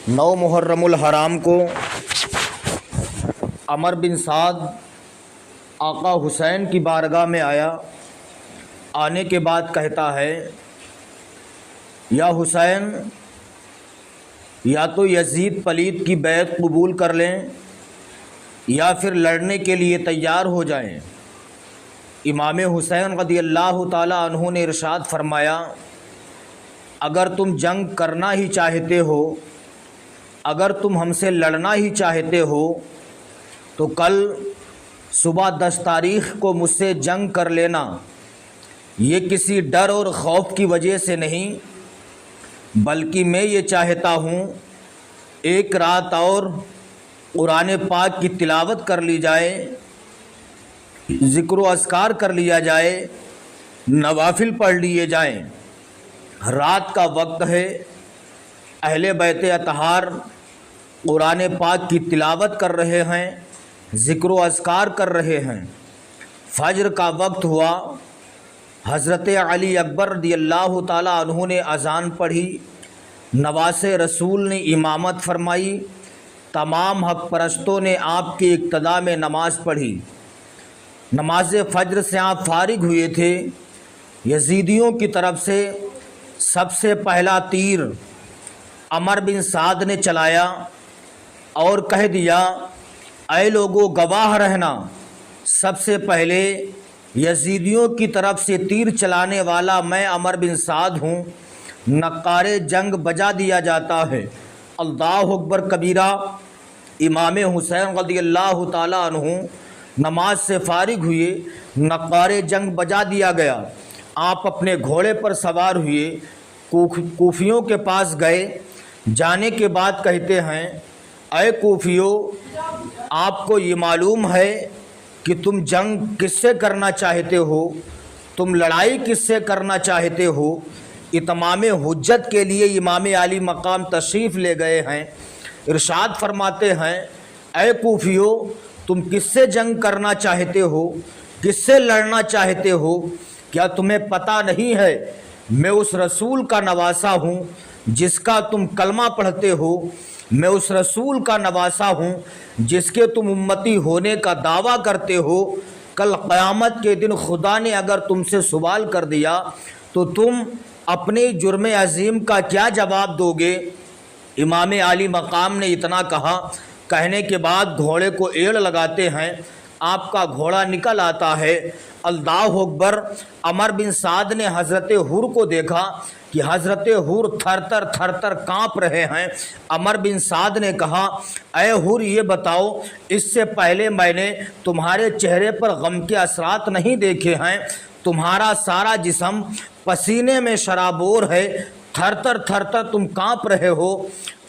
9 محرم الحرام کو عمر بن سعد آقا حسین کی بارگاہ میں آیا۔ آنے کے بعد کہتا ہے، یا حسین، یا تو یزید پلید کی بیعت قبول کر لیں یا پھر لڑنے کے لیے تیار ہو جائیں۔ امام حسین رضی اللہ تعالی عنہ نے ارشاد فرمایا، اگر تم جنگ کرنا ہی چاہتے ہو، اگر تم ہم سے لڑنا ہی چاہتے ہو تو کل صبح 10 تاریخ کو مجھ سے جنگ کر لینا۔ یہ کسی ڈر اور خوف کی وجہ سے نہیں، بلکہ میں یہ چاہتا ہوں ایک رات اور قرآن پاک کی تلاوت کر لی جائے، ذکر و اذکار کر لیا جائے، نوافل پڑھ لیے جائیں۔ رات کا وقت ہے، اہل بیت اطہار قرآن پاک کی تلاوت کر رہے ہیں، ذکر و اذکار کر رہے ہیں۔ فجر کا وقت ہوا، حضرت علی اکبر رضی اللہ تعالی عنہ نے اذان پڑھی، نواز رسول نے امامت فرمائی، تمام حق پرستوں نے آپ کی اقتداء میں نماز پڑھی۔ نماز فجر سے آپ فارغ ہوئے تھے، یزیدیوں کی طرف سے سب سے پہلا تیر عمر بن سعد نے چلایا اور کہہ دیا، اے لوگو گواہ رہنا، سب سے پہلے یزیدیوں کی طرف سے تیر چلانے والا میں عمر بن سعد ہوں۔ نقار جنگ بجا دیا جاتا ہے، اللہ اکبر کبیرہ۔ امام حسین رضی اللہ تعالی عنہ نماز سے فارغ ہوئے، نقار جنگ بجا دیا گیا۔ آپ اپنے گھوڑے پر سوار ہوئے، کوفیوں کے پاس گئے۔ جانے کے بعد کہتے ہیں، اے کوفیو، آپ کو یہ معلوم ہے کہ تم جنگ کس سے کرنا چاہتے ہو، تم لڑائی کس سے کرنا چاہتے ہو۔ اتمام حجت کے لیے امام علی مقام تشریف لے گئے ہیں۔ ارشاد فرماتے ہیں، اے کوفیو، تم کس سے جنگ کرنا چاہتے ہو، کس سے لڑنا چاہتے ہو؟ کیا تمہیں پتہ نہیں ہے میں اس رسول کا نواسا ہوں جس کا تم کلمہ پڑھتے ہو؟ میں اس رسول کا نواسا ہوں جس کے تم امتی ہونے کا دعویٰ کرتے ہو۔ کل قیامت کے دن خدا نے اگر تم سے سوال کر دیا تو تم اپنے جرم عظیم کا کیا جواب دو گے؟ امام علی مقام نے اتنا کہا، کہنے کے بعد گھوڑے کو ایڑ لگاتے ہیں، آپ کا گھوڑا نکل آتا ہے۔ اللہ اکبر۔ عمر بن سعد نے حضرت حر کو دیکھا کہ حضرت حر تھر تھر کانپ رہے ہیں۔ عمر بن سعد نے کہا، اے حر، یہ بتاؤ، اس سے پہلے میں نے تمہارے چہرے پر غم کے اثرات نہیں دیکھے ہیں، تمہارا سارا جسم پسینے میں شرابور ہے، تھر تھر تم کانپ رہے ہو۔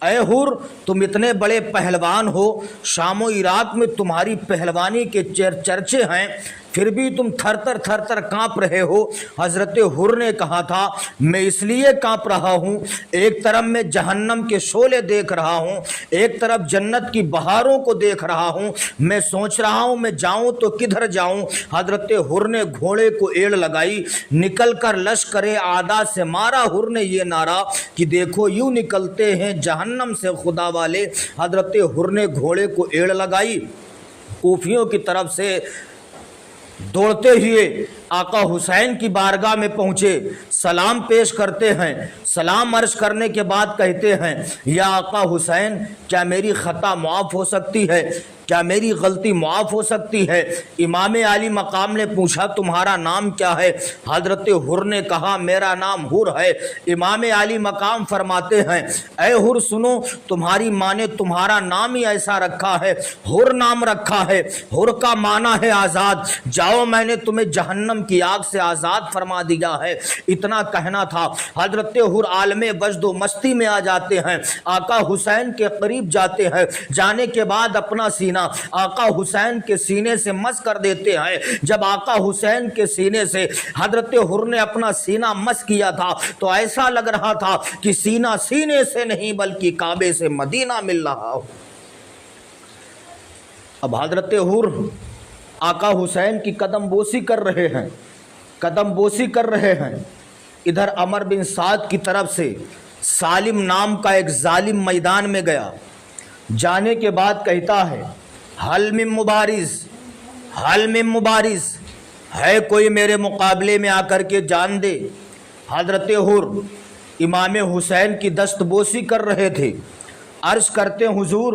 اے حر، تم اتنے بڑے پہلوان ہو، شام و عراق میں تمہاری پہلوانی کے چرچے ہیں، پھر بھی تم تھر تھر کانپ رہے ہو۔ حضرت حر نے کہا تھا، میں اس لیے کانپ رہا ہوں، ایک طرف میں جہنم کے شعلے دیکھ رہا ہوں، ایک طرف جنت کی بہاروں کو دیکھ رہا ہوں، میں سوچ رہا ہوں میں جاؤں تو کدھر جاؤں۔ حضرت حر نے گھوڑے کو ایڑ لگائی، نکل کر لشکر اعداء سے مارا۔ حر نے یہ نعرہ کہ دیکھو یوں نکلتے ہیں جہنم سے خدا والے۔ حضرت حر نے گھوڑے کو ایڑ لگائی، کوفیوں کی طرف سے دوڑتے ہوئے آقا حسین کی بارگاہ میں پہنچے، سلام پیش کرتے ہیں۔ سلام عرض کرنے کے بعد کہتے ہیں، یا آقا حسین، کیا میری خطا معاف ہو سکتی ہے؟ کیا میری غلطی معاف ہو سکتی ہے؟ امام علی مقام نے پوچھا، تمہارا نام کیا ہے؟ حضرت حر نے کہا، میرا نام حر ہے۔ امام علی مقام فرماتے ہیں، اے حر سنو، تمہاری ماں نے تمہارا نام ہی ایسا رکھا ہے، حر نام رکھا ہے۔ حر کا معنی ہے آزاد۔ جاؤ، میں نے تمہیں جہنم کی آگ سے آزاد فرما دیا ہے۔ اتنا کہنا تھا۔ حضرت حر عالم وجد و مستی میں آ جاتے ہیں، آقا حسین کے قریب جاتے ہیں۔ جانے کے بعد اپنا سینہ آقا حسین کے سینے سے مس کر دیتے ہیں۔ جب آقا حسین کے سینے سے حضرت حر نے اپنا سینہ مس کیا تھا تو ایسا لگ رہا تھا کہ سینہ سینے سے نہیں بلکہ کعبے سے مدینہ مل رہا ہو۔ اب حضرت حر آقا حسین کی قدم بوسی کر رہے ہیں، قدم بوسی کر رہے ہیں۔ ادھر عمر بن سعد کی طرف سے سالم نام کا ایک ظالم میدان میں گیا، جانے کے بعد کہتا ہے حل من مبارز، حل من مبارز، ہے کوئی میرے مقابلے میں آ کر کے جان دے۔ حضرت حر امام حسین کی دست بوسی کر رہے تھے، عرض کرتے حضور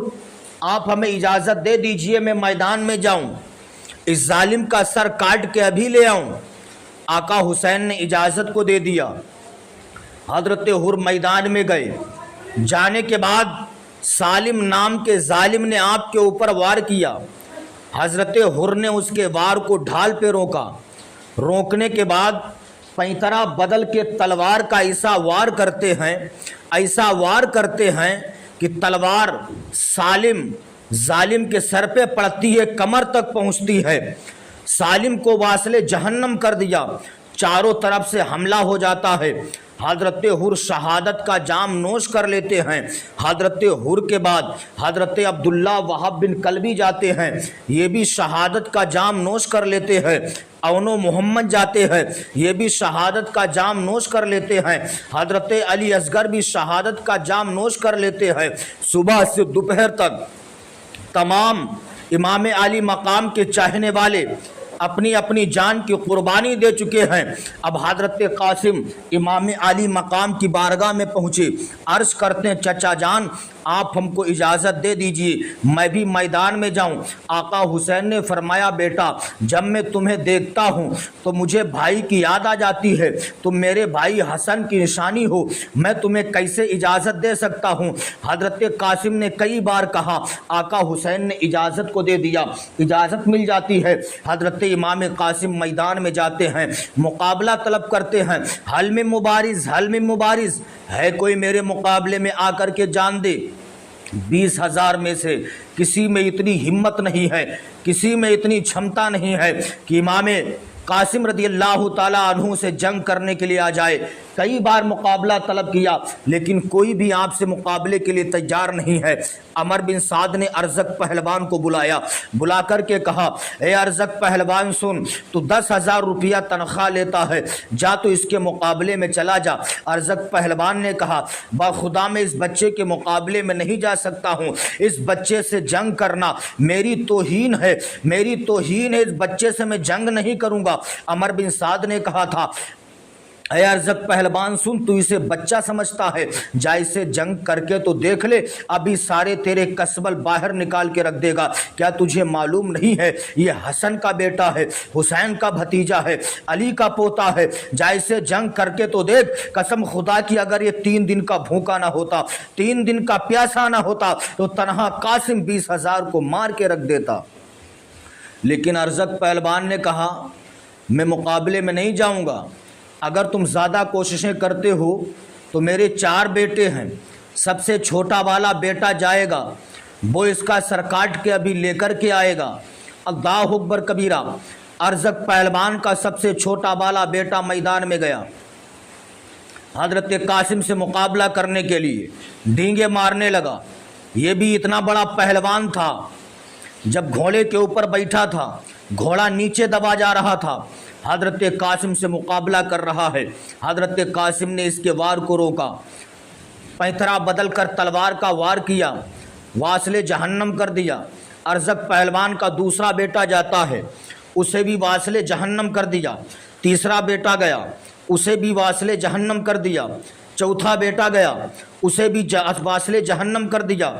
آپ ہمیں اجازت دے دیجئے میں میدان میں جاؤں، اس ظالم کا سر کاٹ کے ابھی لے آؤں۔ آقا حسین نے اجازت کو دے دیا، حضرت حر میدان میں گئے، جانے کے بعد سالم نام کے ظالم نے آپ کے اوپر وار کیا، حضرت حر نے اس کے وار کو ڈھال پہ روکا، روکنے کے بعد پینترا بدل کے تلوار کا ایسا وار کرتے ہیں، ایسا وار کرتے ہیں کہ تلوار سالم ظالم کے سر پہ پڑتی ہے، کمر تک پہنچتی ہے، سالم کو واصل جہنم کر دیا، چاروں طرف سے حملہ ہو جاتا ہے۔ حضرت حر شہادت کا جام نوش کر لیتے ہیں۔ حضرت حر کے بعد حضرت عبداللہ وہب بن کلبی جاتے ہیں، یہ بھی شہادت کا جام نوش کر لیتے ہیں۔ اون و محمد جاتے ہیں، یہ بھی شہادت کا جام نوش کر لیتے ہیں۔ حضرت علی اصغر بھی شہادت کا جام نوش کر لیتے ہیں۔ صبح سے دوپہر تک تمام امام علی مقام کے چاہنے والے اپنی اپنی جان کی قربانی دے چکے ہیں۔ اب حضرت قاسم امام علی مقام کی بارگاہ میں پہنچے، عرض کرتے ہیں چچا جان آپ ہم کو اجازت دے دیجئے میں بھی میدان میں جاؤں۔ آقا حسین نے فرمایا بیٹا جب میں تمہیں دیکھتا ہوں تو مجھے بھائی کی یاد آ جاتی ہے، تم میرے بھائی حسن کی نشانی ہو، میں تمہیں کیسے اجازت دے سکتا ہوں۔ حضرت قاسم نے کئی بار کہا، آقا حسین نے اجازت کو دے دیا، اجازت مل جاتی ہے۔ حضرت امام قاسم میدان میں جاتے ہیں، مقابلہ طلب کرتے ہیں، حل من مبارز، حل من مبارز، ہے کوئی میرے مقابلے میں آ کر کے جان دے۔ 20,000 میں سے کسی میں اتنی ہمت نہیں ہے، کسی میں اتنی چھمتا نہیں ہے کہ امام قاسم رضی اللہ تعالیٰ عنہ سے جنگ کرنے کے لیے آ جائے۔ کئی بار مقابلہ طلب کیا لیکن کوئی بھی آپ سے مقابلے کے لیے تیار نہیں ہے۔ عمر بن سعد نے ارزق پہلوان کو بلایا، بلا کر کے کہا اے ارزق پہلوان سن، تو 10,000 روپیہ تنخواہ لیتا ہے، جا تو اس کے مقابلے میں چلا جا۔ ارزق پہلوان نے کہا بخدا میں اس بچے کے مقابلے میں نہیں جا سکتا ہوں، اس بچے سے جنگ کرنا میری توہین ہے، میری توہین ہے، اس بچے سے میں جنگ نہیں کروں گا۔ عمر بن سعد نے کہا تھا اے ارزق پہلوان سن، تو اسے بچہ سمجھتا ہے، جا اسے جنگ کر کے تو دیکھ لے، ابھی سارے تیرے کسبل باہر نکال کے رکھ دے گا۔ کیا تجھے معلوم نہیں ہے یہ حسن کا بیٹا ہے، حسین کا بھتیجا ہے، علی کا پوتا ہے، جا اسے جنگ کر کے تو دیکھ، قسم خدا کی اگر یہ 3 دن کا بھوکا نہ ہوتا، 3 دن کا پیاسا نہ ہوتا تو تنہا قاسم 20,000 کو مار کے رکھ دیتا۔ لیکن ارزق پہلوان نے کہا میں مقابلے میں نہیں جاؤں گا، اگر تم زیادہ کوششیں کرتے ہو تو میرے 4 بیٹے ہیں، سب سے چھوٹا والا بیٹا جائے گا، وہ اس کا سر کاٹ کے ابھی لے کر کے آئے گا۔ اللہ اکبر کبیرہ۔ ارزق پہلوان کا سب سے چھوٹا والا بیٹا میدان میں گیا حضرت قاسم سے مقابلہ کرنے کے لیے، ڈینگے مارنے لگا۔ یہ بھی اتنا بڑا پہلوان تھا، جب گھوڑے کے اوپر بیٹھا تھا گھوڑا نیچے دبا جا رہا تھا، حضرت قاسم سے مقابلہ کر رہا ہے۔ حضرت قاسم نے اس کے وار کو روکا، پینترا بدل کر تلوار کا وار کیا، واصل جہنم کر دیا۔ ارزق پہلوان کا دوسرا بیٹا جاتا ہے، اسے بھی واصل جہنم کر دیا۔ تیسرا بیٹا گیا، اسے بھی واصل جہنم کر دیا۔ چوتھا بیٹا گیا، اسے بھی واصل جہنم کر دیا۔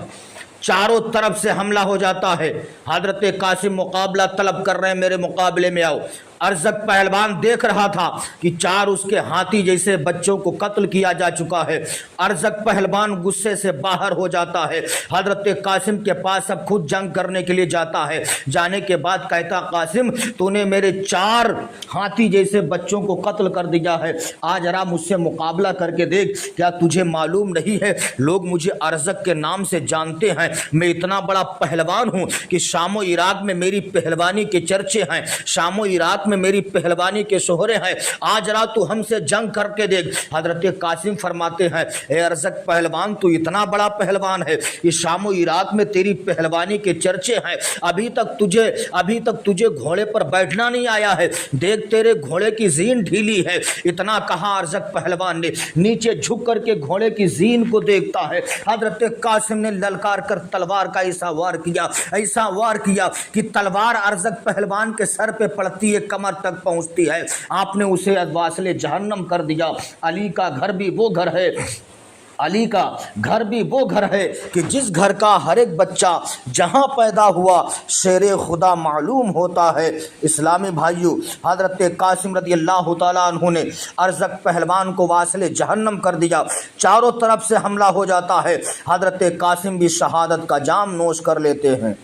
چاروں طرف سے حملہ ہو جاتا ہے۔ حضرت قاسم مقابلہ طلب کر رہے ہیں، میرے مقابلے میں آؤ۔ ارزق پہلوان دیکھ رہا تھا کہ 4 اس کے ہاتھی جیسے بچوں کو قتل کیا جا چکا ہے۔ ارزق پہلوان غصے سے باہر ہو جاتا ہے، حضرت قاسم کے پاس اب خود جنگ کرنے کے لیے جاتا ہے۔ جانے کے بعد کہتا قاسم تو نے میرے 4 ہاتھی جیسے بچوں کو قتل کر دیا ہے، آج ذرا مجھ سے مقابلہ کر کے دیکھ، کیا تجھے معلوم نہیں ہے لوگ مجھے ارزق کے نام سے جانتے ہیں، میں اتنا بڑا پہلوان ہوں کہ شام و عراق میں میری پہلوانی کے چرچے ہیں، شام و عراق میں میری پہلوانی کے شہرے ہیں، آج رات تو ہم سے جنگ کر کے دیکھ۔ حضرت قاسم فرماتے ہیں اے ارزق پہلوان، تو اتنا بڑا پہلوان ہے، اس شام و عراق میں تیری پہلوانی کے چرچے ہیں، ابھی تک تجھے گھوڑے پر بیٹھنا نہیں آیا ہے، دیکھ تیرے گھوڑے کی زین ڈھیلی ہے۔ اتنا کہا ارزق پہلوان نے نیچے جھک کر کے گھوڑے کی زین کو دیکھتا ہے۔ حضرت قاسم نے للکار کر تلوار کا ایسا وار کیا کہ تلوار ارزق پہلوان کے سر پہ پڑتی ہے، کمر تک پہنچتی ہے۔ آپ نے اسے واصل جہنم کر دیا۔ علی کا گھر بھی وہ گھر ہے کہ جس گھر کا ہر ایک بچہ جہاں پیدا ہوا شیر خدا معلوم ہوتا ہے۔ اسلامی بھائیوں، حضرت قاسم رضی اللہ تعالیٰ عنہ نے ارزق پہلوان کو واصل جہنم کر دیا، چاروں طرف سے حملہ ہو جاتا ہے، حضرت قاسم بھی شہادت کا جام نوش کر لیتے ہیں۔